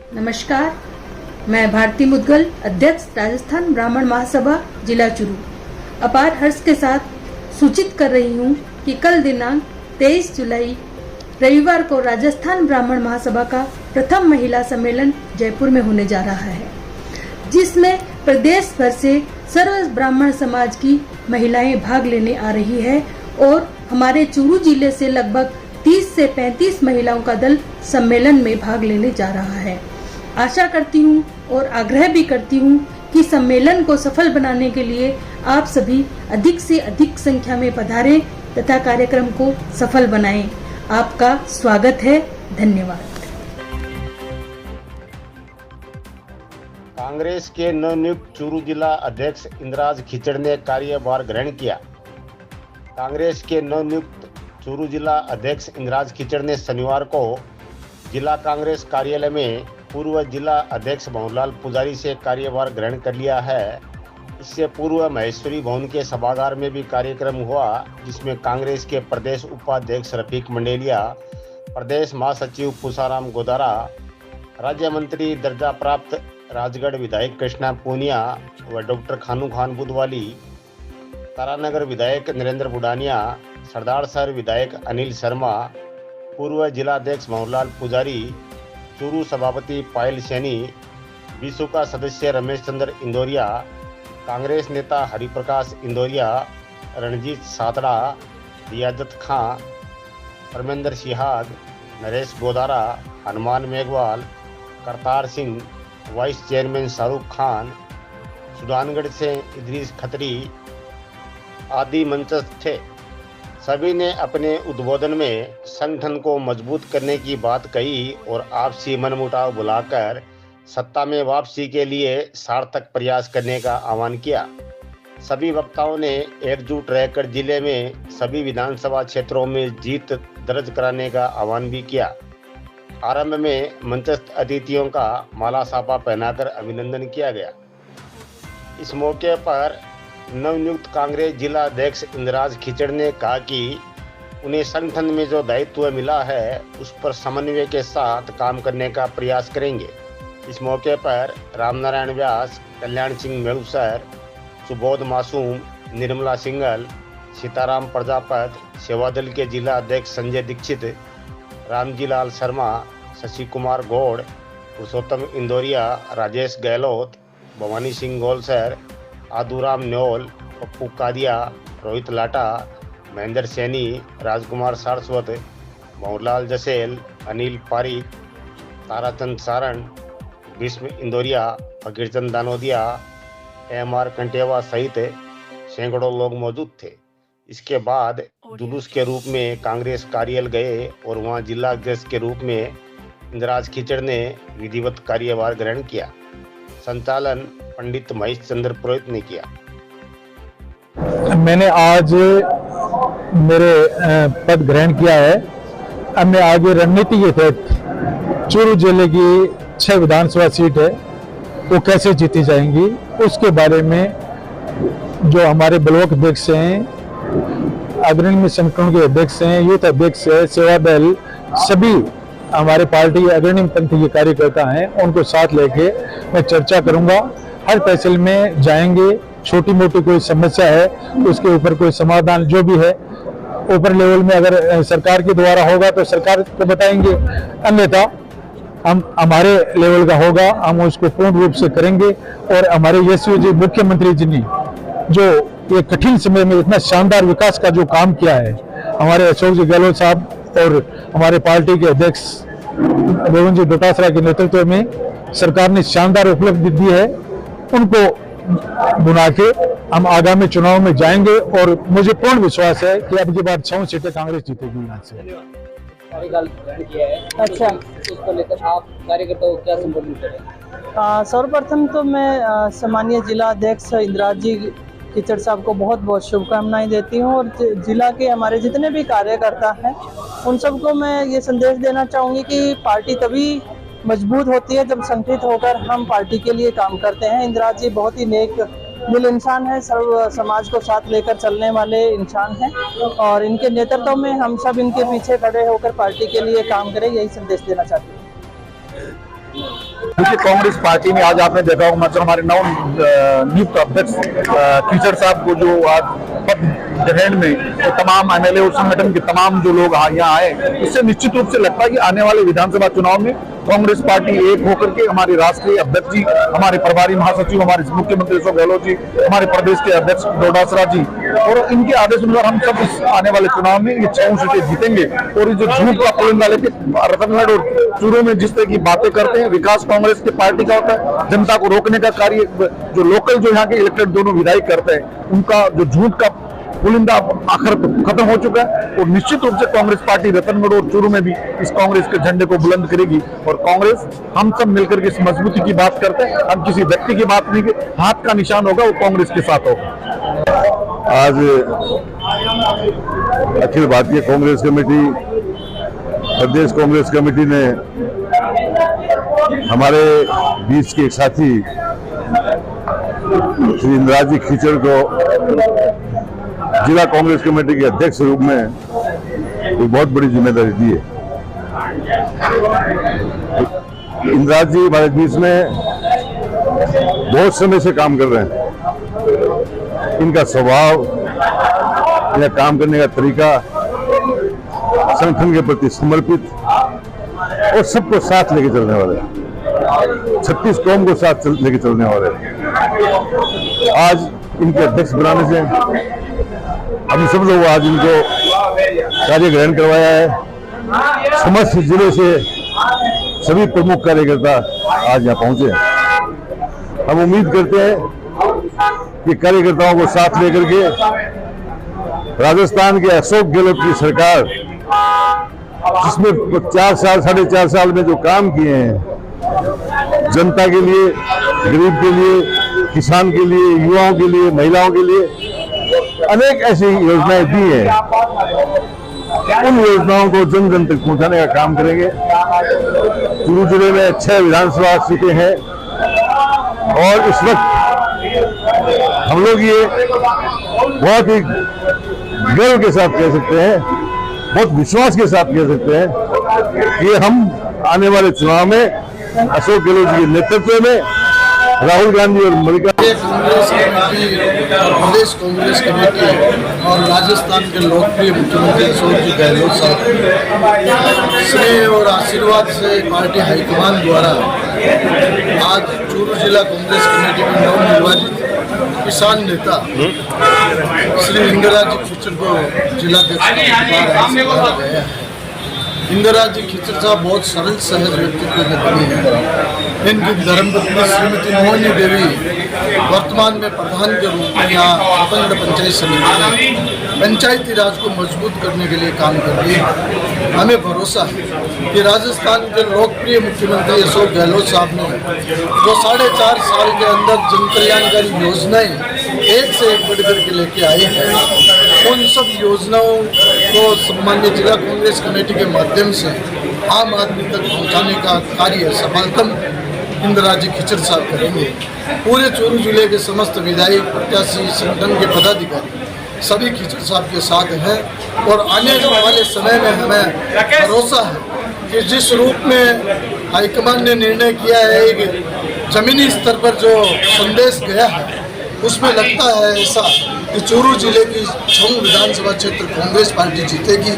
नमस्कार, मैं भारती मुद्गल, अध्यक्ष राजस्थान ब्राह्मण महासभा जिला चूरू, अपार हर्ष के साथ सूचित कर रही हूँ कि कल दिनांक 23 जुलाई रविवार को राजस्थान ब्राह्मण महासभा का प्रथम महिला सम्मेलन जयपुर में होने जा रहा है, जिसमें प्रदेश भर से सर्व ब्राह्मण समाज की महिलाएं भाग लेने आ रही है और हमारे चूरू जिले से लगभग 30 से 35 महिलाओं का दल सम्मेलन में भाग लेने जा रहा है। आशा करती हूँ और आग्रह भी करती हूँ कि सम्मेलन को सफल बनाने के लिए आप सभी अधिक से अधिक संख्या में पधारें तथा कार्यक्रम को सफल बनाएं। आपका स्वागत है। धन्यवाद। कांग्रेस के नवनियुक्त चूरू जिला अध्यक्ष इंद्राज खिचड़ ने कार्यभार ग्रहण किया। कांग्रेस के नवनियुक्त चूरू जिला अध्यक्ष इंद्राज खिचड़ ने शनिवार को जिला कांग्रेस कार्यालय में पूर्व जिला अध्यक्ष भंवरलाल पुजारी से कार्यभार ग्रहण कर लिया है। इससे पूर्व महेश्वरी भवन के सभागार में भी कार्यक्रम हुआ, जिसमें कांग्रेस के प्रदेश उपाध्यक्ष रफीक मंडेलिया, प्रदेश महासचिव पूसाराम गोदारा, राज्य मंत्री दर्जा प्राप्त राजगढ़ विधायक कृष्णा पूनिया व डॉक्टर खानू खान बुधवाली, तारानगर विधायक नरेंद्र बुडानिया, सरदार शहर विधायक अनिल शर्मा, पूर्व जिलाध्यक्ष भंवरलाल पुजारी, चूरू सभापति पायल सैनी, बीसू का सदस्य रमेश चंद्र इंदौरिया, कांग्रेस नेता हरिप्रकाश इंदौरिया, रणजीत सातड़ा, रियाजत खां, परमेंद्र सिहाग, नरेश गोदारा, हनुमान मेघवाल, करतार सिंह, वाइस चेयरमैन शाहरुख खान, सुडानगढ़ से इदरीस खत्री आदि मंचस्थ थे। सभी ने अपने उद्बोधन में संगठन को मजबूत करने की बात कही और आपसी मनमुटाव भुलाकर सत्ता में वापसी के लिए सार्थक प्रयास करने का आह्वान किया। सभी वक्ताओं ने एकजुट रहकर जिले में सभी विधानसभा क्षेत्रों में जीत दर्ज कराने का आह्वान भी किया। आरंभ में मंचस्थ अतिथियों का माला साफा पहनाकर अभिनंदन किया गया। इस मौके पर नवनियुक्त कांग्रेस जिला अध्यक्ष इंद्राज खिचड़ ने कहा कि उन्हें संगठन में जो दायित्व मिला है उस पर समन्वय के साथ काम करने का प्रयास करेंगे। इस मौके पर रामनारायण व्यास, कल्याण सिंह मेड़ूसर, सुबोध मासूम, निर्मला सिंगल, सीताराम प्रजापत, सेवादल के जिला अध्यक्ष संजय दीक्षित, रामजीलाल शर्मा, शशि कुमार गौड़, पुरुषोत्तम इंदौरिया, राजेश गहलोत, भवानी सिंह गोलसर, आदूराम न्योल, पप्पू कादिया, रोहित लाटा, महेंद्र सैनी, राजकुमार सारस्वत, भंवरलाल जसेल, अनिल पारिक, ताराचंद सारण, भीष्म इंदौरिया, फकीरचंद दानोदिया, एम.आर. कंटेवा सहित सैकड़ों लोग मौजूद थे। इसके बाद जुलूस के रूप में कांग्रेस कार्यालय गए और वहां जिला अध्यक्ष के रूप में इंद्राज खिचड़ ने विधिवत कार्यभार ग्रहण किया। संचालन पंडित महेश चंद्र पुरोहित ने किया। मैंने आज मेरे पद ग्रहण किया है। अब मैं आगे रणनीति के तहत चूरू जिले की 6 विधानसभा सीट है वो कैसे जीती जाएंगी उसके बारे में जो हमारे ब्लॉक अध्यक्ष हैं, अग्रणी संगठनों के अध्यक्ष हैं, यूथ अध्यक्ष है, सेवा दल, सभी हमारे पार्टी अग्रणी पंथी के कार्यकर्ता हैं, उनको साथ लेके मैं चर्चा करूंगा। हर तहसील में जाएंगे, छोटी मोटी कोई समस्या है उसके ऊपर कोई समाधान जो भी है ऊपर लेवल में अगर सरकार के द्वारा होगा तो सरकार को बताएंगे, अन्यथा हम हमारे लेवल का होगा हम उसको पूर्ण रूप से करेंगे। और हमारे यशवी जी मुख्यमंत्री जी ने जो ये कठिन समय में इतना शानदार विकास का जो काम किया है, हमारे अशोक जी गहलोत साहब और हमारे पार्टी के अध्यक्ष रोहन जी डोटासरा के नेतृत्व में सरकार ने शानदार उपलब्धि दी है, उनको बुला के हम आगामी चुनाव में जाएंगे और मुझे पूर्ण विश्वास है कि अब की बार 6 सीटें कांग्रेस जीतेगी यहाँ से। अच्छा, उसको लेकर आप कार्यकर्ताओं को क्या संबोधित करें? सर्वप्रथम तो मैं सम्मानीय जिला अध्यक्ष इंद्राज जी खिचड़ साहब को बहुत बहुत शुभकामनाएं देती हूं और जिला के हमारे जितने भी कार्यकर्ता हैं उन सबको मैं ये संदेश देना चाहूँगी कि पार्टी तभी मजबूत होती है जब संगठित होकर हम पार्टी के लिए काम करते हैं। इंद्राज जी बहुत ही नेक दिल इंसान है, सर्व समाज को साथ लेकर चलने वाले इंसान हैं और इनके नेतृत्व में हम सब इनके पीछे खड़े होकर पार्टी के लिए काम करें, यही संदेश देना चाहते हैं। देखिए, कांग्रेस पार्टी में आज आपने देखा होगा मतलब हमारे नव नियुक्त अध्यक्ष कीचड़ साहब को जो आज पद ग्रहण में तो तमाम एमएलए और संगठन के तमाम जो लोग यहाँ आए, इससे निश्चित रूप से लगता है कि आने वाले विधानसभा चुनाव में कांग्रेस पार्टी एक होकर के हमारे राष्ट्रीय अध्यक्ष जी, हमारे प्रभारी महासचिव, हमारे मुख्यमंत्री अशोक गहलोत जी, हमारे प्रदेश के अध्यक्ष डोडासरा जी और इनके आदेश अनुसार हम सब इस आने वाले चुनाव में ये 6 सीटें जीतेंगे। और ये जो झूठ का पुलिंदा लेके रतनगढ़ और चूरू में जिस तरह की बातें करते हैं, विकास कांग्रेस की पार्टी का होता है, जनता को रोकने का कार्य जो लोकल जो यहाँ के इलेक्टेड दोनों विधायक करते हैं, उनका जो झूठ का पुलिंदा आखिर खत्म हो चुका है। और निश्चित रूप से कांग्रेस पार्टी रतनगढ़ और चूरू में भी इस कांग्रेस के झंडे को बुलंद करेगी। और कांग्रेस हम सब मिलकर के इस मजबूती की बात करते हैं, हम किसी व्यक्ति की बात नहीं, हाथ का निशान होगा वो कांग्रेस के साथ होगा। आज अखिल भारतीय कांग्रेस कमेटी, प्रदेश कांग्रेस कमेटी ने हमारे बीच के एक साथी श्री इंद्राज जी खीचड़ को जिला कांग्रेस कमेटी के अध्यक्ष के रूप में एक बहुत बड़ी जिम्मेदारी दी है। इंद्राज जी हमारे बीच में बहुत समय से काम कर रहे हैं। इनका स्वभाव, इनका काम करने का तरीका, संगठन के प्रति समर्पित और सबको साथ लेके चलने वाले, 36 कौम को साथ लेके चलने वाले। आज इनके अध्यक्ष बनाने से हम सब लोग आज इनको कार्य ग्रहण करवाया है। समस्त जिले से सभी प्रमुख कार्यकर्ता आज यहाँ पहुंचे हैं। हम उम्मीद करते हैं कि कार्यकर्ताओं को साथ लेकर के राजस्थान के अशोक गहलोत की सरकार, जिसमें 4 साल 4.5 साल में जो काम किए हैं, जनता के लिए, गरीब के लिए, किसान के लिए, युवाओं के लिए, महिलाओं के लिए अनेक ऐसी योजनाएं दी हैं, उन योजनाओं को जन जन तक पहुंचाने का काम करेंगे। चूरू जिले में 6 विधानसभा सीटें हैं और इस वक्त हम लोग ये बहुत ही गर्व के साथ कह सकते हैं, बहुत विश्वास के साथ कह सकते हैं कि हम आने वाले चुनाव में अशोक गहलोत जी के नेतृत्व में राहुल गांधी और मल्लिका कांग्रेस कमेटी, प्रदेश कांग्रेस कमेटी और राजस्थान के लोकप्रिय मुख्यमंत्री अशोक जी गहलोत साहब स्नेह और आशीर्वाद से पार्टी हाईकमान द्वारा आज चूरू जिला कांग्रेस कमेटी में नवनिर्वाचित किसान नेता श्री इंद्राज जी खीचड़ को जिलाध्यक्ष का गया है। इंद्राज जी खीचड़ साहब बहुत सरल सहज व्यक्तित्व के धनी हैं। इनकी धर्मपत्नी श्रीमती मोहिनी देवी वर्तमान में प्रधान के रूप में यहाँ रतनगढ़ पंचायत समिति में पंचायती राज को मजबूत करने के लिए काम कर रही है। हमें भरोसा है कि राजस्थान के लोकप्रिय मुख्यमंत्री अशोक गहलोत साहब ने जो 4.5 साल के अंदर जन कल्याणकारी योजनाएं एक से एक बढ़ करके लेके आए हैं, उन सब योजनाओं को सम्मान्य जिला कांग्रेस कमेटी के माध्यम से आम आदमी तक पहुंचाने का कार्य सफलतम इंद्राज जी खीचड़ साहब करेंगे। पूरे चूरू जिले के समस्त विधायक, प्रत्याशी, संगठन के पदाधिकारी सभी खीचड़ साहब के साथ हैं और आने वाले समय में हमें भरोसा है कि जिस रूप में हाईकमान ने निर्णय किया है, एक जमीनी स्तर पर जो संदेश गया है, उसमें लगता है ऐसा कि चूरू जिले की 6 विधानसभा क्षेत्र कांग्रेस पार्टी जीतेगी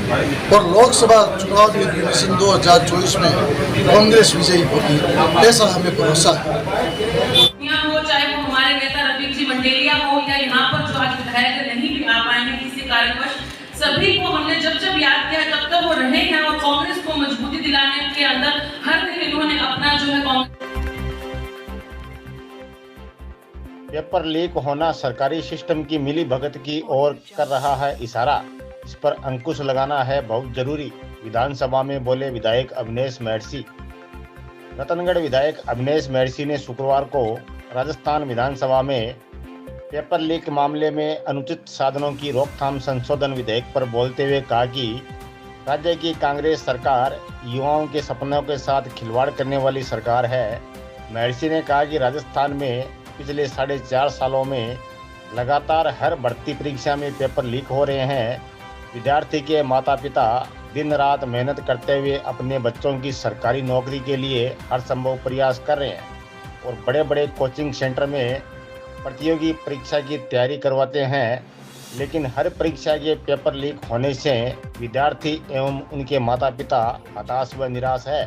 और लोकसभा चुनाव में अधिवेशन 2024 में कांग्रेस विजयी होगी, ऐसा हमें भरोसा है। चाहे वो हमारे नेता रफीक जी मंडेलिया हो या यहाँ पर जो आज विधायक नहीं भी आ पाएंगे किसी कारणवश, सभी को हमने जब जब याद किया तब तक वो रहे हैं और कांग्रेस को मजबूती दिलाने के अंदर हर दिन इन्होंने अपना जो है पेपर लीक होना सरकारी सिस्टम की मिली भगत की ओर कर रहा है इशारा। इस पर अंकुश लगाना है बहुत जरूरी, विधानसभा में बोले विधायक अवनेश मैडसी। रतनगढ़ विधायक अवनेश मैडसी ने शुक्रवार को राजस्थान विधानसभा में पेपर लीक मामले में अनुचित साधनों की रोकथाम संशोधन विधेयक पर बोलते हुए कहा कि राज्य की कांग्रेस सरकार युवाओं के सपनों के साथ खिलवाड़ करने वाली सरकार है। मैडसी ने कहा कि राजस्थान में पिछले 4.5 सालों में लगातार हर भर्ती परीक्षा में पेपर लीक हो रहे हैं। विद्यार्थी के माता पिता दिन रात मेहनत करते हुए अपने बच्चों की सरकारी नौकरी के लिए हर संभव प्रयास कर रहे हैं और बड़े बड़े कोचिंग सेंटर में प्रतियोगी परीक्षा की तैयारी करवाते हैं, लेकिन हर परीक्षा के पेपर लीक होने से विद्यार्थी एवं उनके माता पिता हताश व निराश है।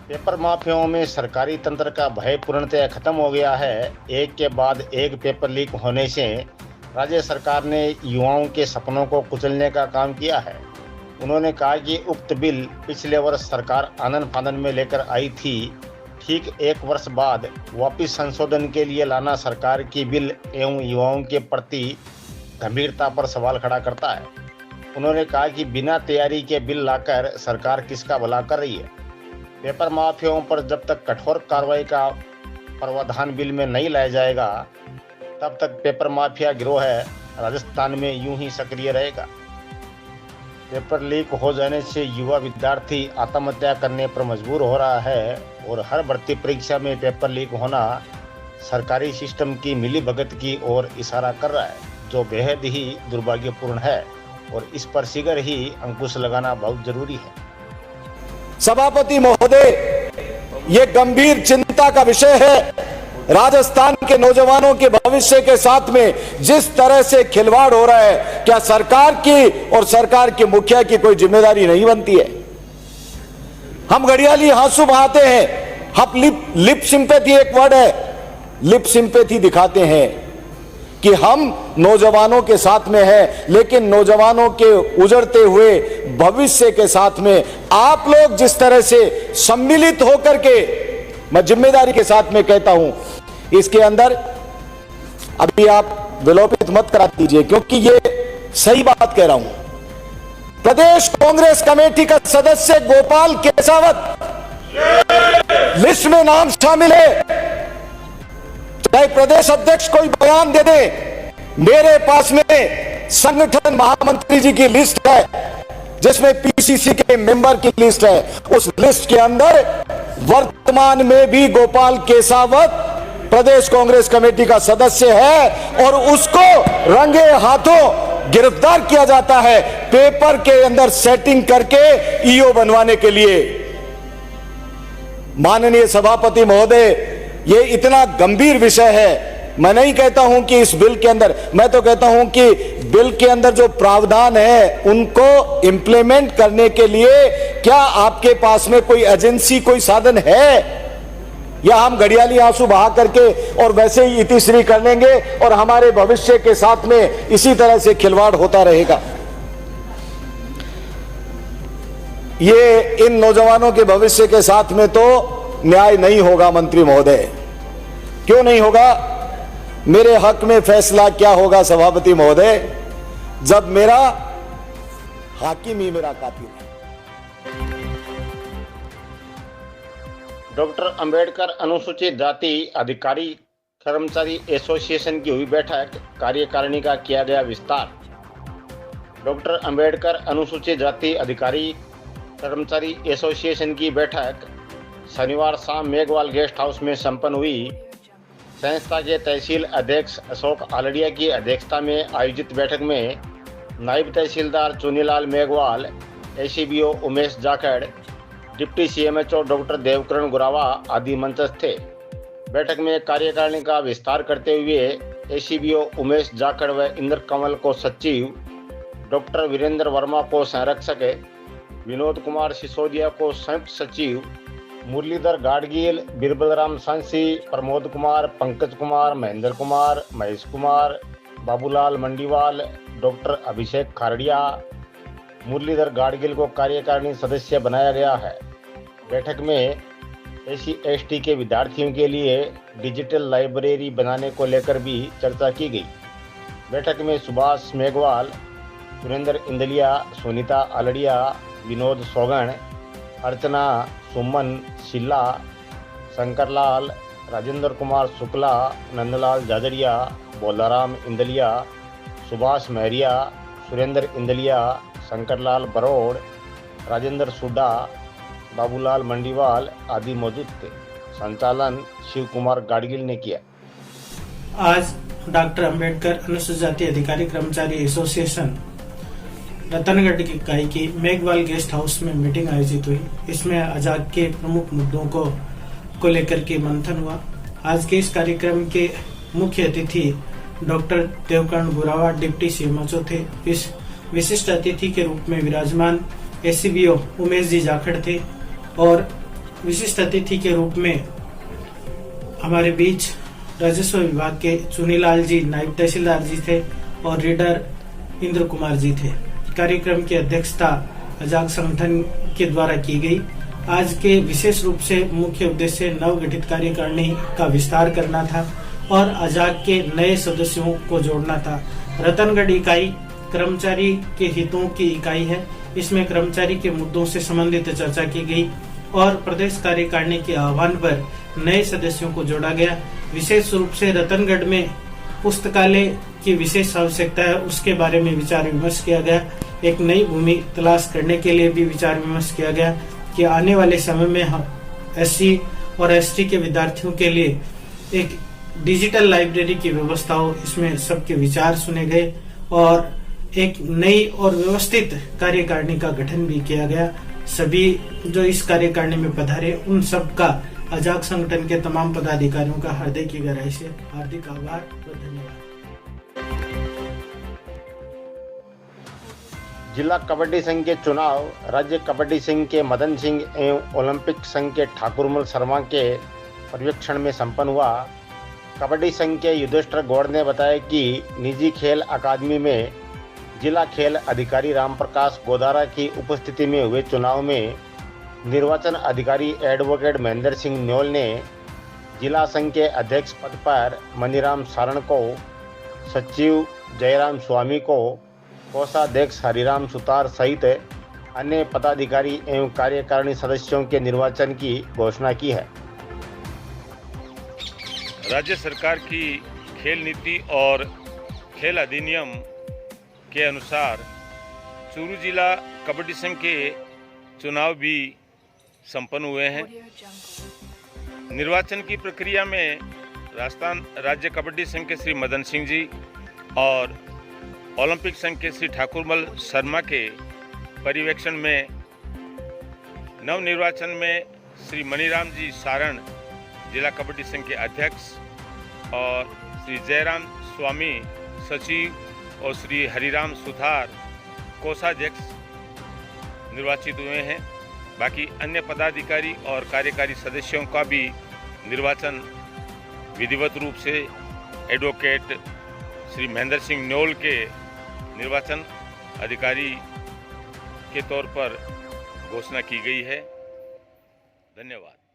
पेपर माफियाओं में सरकारी तंत्र का भय पूर्णतः खत्म हो गया है। एक के बाद एक पेपर लीक होने से राज्य सरकार ने युवाओं के सपनों को कुचलने का काम किया है। उन्होंने कहा कि उक्त बिल पिछले वर्ष सरकार आनन फानन में लेकर आई थी, ठीक एक वर्ष बाद वापिस संशोधन के लिए लाना सरकार की बिल एवं युवाओं के प्रति गंभीरता पर सवाल खड़ा करता है। उन्होंने कहा कि बिना तैयारी के बिल लाकर सरकार किसका भला कर रही है। पेपर माफियाओं पर जब तक कठोर कार्रवाई का प्रावधान बिल में नहीं लाया जाएगा, तब तक पेपर माफिया गिरोह राजस्थान में यूं ही सक्रिय रहेगा। पेपर लीक हो जाने से युवा विद्यार्थी आत्महत्या करने पर मजबूर हो रहा है और हर भर्ती परीक्षा में पेपर लीक होना सरकारी सिस्टम की मिलीभगत की ओर इशारा कर रहा है, जो बेहद ही दुर्भाग्यपूर्ण है और इस पर शीघ्र ही अंकुश लगाना बहुत जरूरी है। सभापति महोदय, ये गंभीर चिंता का विषय है। राजस्थान के नौजवानों के भविष्य के साथ में जिस तरह से खिलवाड़ हो रहा है, क्या सरकार की और सरकार के मुखिया की कोई जिम्मेदारी नहीं बनती है? हम घड़ियाली आंसू बहाते हैं, हम लिप सिंपैथी एक वर्ड है, लिप सिंपैथी दिखाते हैं कि हम नौजवानों के साथ में हैं, लेकिन नौजवानों के उजड़ते हुए भविष्य के साथ में आप लोग जिस तरह से सम्मिलित होकर के, मैं जिम्मेदारी के साथ में कहता हूं, इसके अंदर अभी आप विलोपित मत करा दीजिए, क्योंकि ये सही बात कह रहा हूं। प्रदेश कांग्रेस कमेटी का सदस्य गोपाल केसावत लिस्ट में नाम शामिल है। चाहे प्रदेश अध्यक्ष कोई बयान दे दे, मेरे पास में संगठन महामंत्री जी की लिस्ट है, जिसमें पीसीसी के मेंबर की लिस्ट है। उस लिस्ट के अंदर वर्तमान में भी गोपाल केसावत प्रदेश कांग्रेस कमेटी का सदस्य है और उसको रंगे हाथों गिरफ्तार किया जाता है पेपर के अंदर सेटिंग करके ईओ बनवाने के लिए। माननीय सभापति महोदय, ये इतना गंभीर विषय है। मैं नहीं कहता हूं कि इस बिल के अंदर, मैं तो कहता हूं कि बिल के अंदर जो प्रावधान है उनको इंप्लीमेंट करने के लिए क्या आपके पास में कोई एजेंसी, कोई साधन है, या हम घड़ियाली आंसू बहा करके और वैसे ही इतिश्री कर लेंगे और हमारे भविष्य के साथ में इसी तरह से खिलवाड़ होता रहेगा? ये इन नौजवानों के भविष्य के साथ में तो न्याय नहीं होगा मंत्री महोदय। क्यों नहीं होगा? मेरे हक में फैसला क्या होगा सभापति महोदय, जब मेरा हाकिम ही मेरा कातिल है। डॉक्टर अंबेडकर अनुसूचित जाति अधिकारी कर्मचारी एसोसिएशन की हुई बैठक, कार्यकारिणी का किया गया विस्तार। डॉक्टर अंबेडकर अनुसूचित जाति अधिकारी कर्मचारी एसोसिएशन की बैठक शनिवार शाम मेघवाल गेस्ट हाउस में संपन्न हुई। संस्था के तहसील अध्यक्ष अशोक आलड़िया की अध्यक्षता में आयोजित बैठक में naib tehsildar Chunilal Meghwal, ACBO Umesh Jakhar, deputy CMHO doctor Devkaran Gurawa आदि मंचस्थ थे। बैठक में कार्यकारिणी का विस्तार करते हुए एसीबीओ उमेश जाखड़ व इंद्र कंवल को सचिव, डॉक्टर वीरेंद्र वर्मा को संरक्षक, विनोद कुमार सिसोदिया को संयुक्त सचिव, मुरलीधर गाडगिल, बिरबलराम सांसी, प्रमोद कुमार, पंकज कुमार, महेंद्र कुमार, महेश कुमार, बाबूलाल मंडीवाल, डॉक्टर अभिषेक खारड़िया, मुरलीधर गाडगिल को कार्यकारिणी सदस्य बनाया गया है। बैठक में SC/ST के विद्यार्थियों के लिए डिजिटल लाइब्रेरी बनाने को लेकर भी चर्चा की गई। बैठक में सुभाष मेघवाल, सुरेंद्र इंदलिया, सुनीता आलड़िया, विनोद सोगन, अर्चना, सुमन, शिला, शंकरलाल, राजेंद्र कुमार शुक्ला, नंदलाल जाजरिया, बोलाराम इंदलिया, सुभाष महरिया, सुरेंद्र इंदलिया, शंकरलाल बरोड़, राजेंद्र सुड्डा, बाबूलाल मंडीवाल आदि मौजूद थे। संचालन शिव कुमार गाडगिल ने किया। आज डॉक्टर अंबेडकर अनुसूचित जाति अधिकारी कर्मचारी एसोसिएशन रतनगढ़ की इकाई की मेघवाल गेस्ट हाउस में मीटिंग आयोजित हुई। इसमें आजाद के प्रमुख मुद्दों को लेकर के मंथन हुआ। आज के इस कार्यक्रम के मुख्य अतिथि डॉक्टर देवकर्ण बुरावा डिप्टी सीएमओ थे। इस विशिष्ट अतिथि के रूप में विराजमान एससीबीओ उमेश जी जाखड़ थे और विशिष्ट अतिथि के रूप में हमारे बीच राजस्व विभाग के चुनीलाल जी नायब तहसीलदार जी थे और रीडर इंद्र कुमार जी थे। कार्यक्रम की अध्यक्षता अजाक संगठन के द्वारा की गई। आज के विशेष रूप से मुख्य उद्देश्य नवगठित कार्यकारिणी का विस्तार करना था और अजाक के नए सदस्यों को जोड़ना था। रतनगढ़ इकाई कर्मचारी के हितों की इकाई है। इसमें कर्मचारी के मुद्दों से संबंधित चर्चा की गई और प्रदेश कार्यकारिणी के आह्वान पर नए सदस्यों को जोड़ा गया। विशेष रूप से रतनगढ़ में पुस्तकालय की विशेष आवश्यकता है, उसके बारे में विचार विमर्श किया गया। एक नई भूमि तलाश करने के लिए भी विचार विमर्श किया गया कि आने वाले समय में हम एससी और एसटी के विद्यार्थियों के लिए एक डिजिटल लाइब्रेरी की व्यवस्था हो। इसमें सबके विचार सुने गए और एक नई और व्यवस्थित कार्यकारिणी का गठन भी किया गया। सभी जो इस कार्यकारिणी में पधारे उन सब का अजाक संगठन के तमाम पदाधिकारियों का हृदय की गहराई से हार्दिक आभार और धन्यवाद। जिला कबड्डी संघ के चुनाव राज्य कबड्डी संघ के मदन सिंह एवं ओलंपिक संघ के ठाकुरमल शर्मा के पर्यवेक्षण में संपन्न हुआ। कबड्डी संघ के युधिष्ठिर गौड़ ने बताया कि निजी खेल अकादमी में जिला खेल अधिकारी रामप्रकाश गोदारा की उपस्थिति में हुए चुनाव में निर्वाचन अधिकारी एडवोकेट महेंद्र सिंह न्योल ने जिला संघ के अध्यक्ष पद पर मनीराम सारण को, सचिव जयराम स्वामी को, कोषाध्यक्ष हरिराम सुतार सहित अन्य पदाधिकारी एवं कार्यकारिणी सदस्यों के निर्वाचन की घोषणा की है। राज्य सरकार की खेल नीति और खेल अधिनियम के अनुसार चूरू जिला कबड्डी संघ के चुनाव भी संपन्न हुए हैं। निर्वाचन की प्रक्रिया में राजस्थान राज्य कबड्डी संघ के श्री मदन सिंह जी और ओलंपिक संघ के श्री ठाकुरमल शर्मा के पर्यवेक्षण में नवनिर्वाचन में श्री मनीराम जी सारण जिला कबड्डी संघ के अध्यक्ष और श्री जयराम स्वामी सचिव और श्री हरिराम सुतार कोषाध्यक्ष निर्वाचित हुए हैं। बाकी अन्य पदाधिकारी और कार्यकारी सदस्यों का भी निर्वाचन विधिवत रूप से एडवोकेट श्री महेंद्र सिंह न्योल के निर्वाचन अधिकारी के तौर पर घोषणा की गई है। धन्यवाद।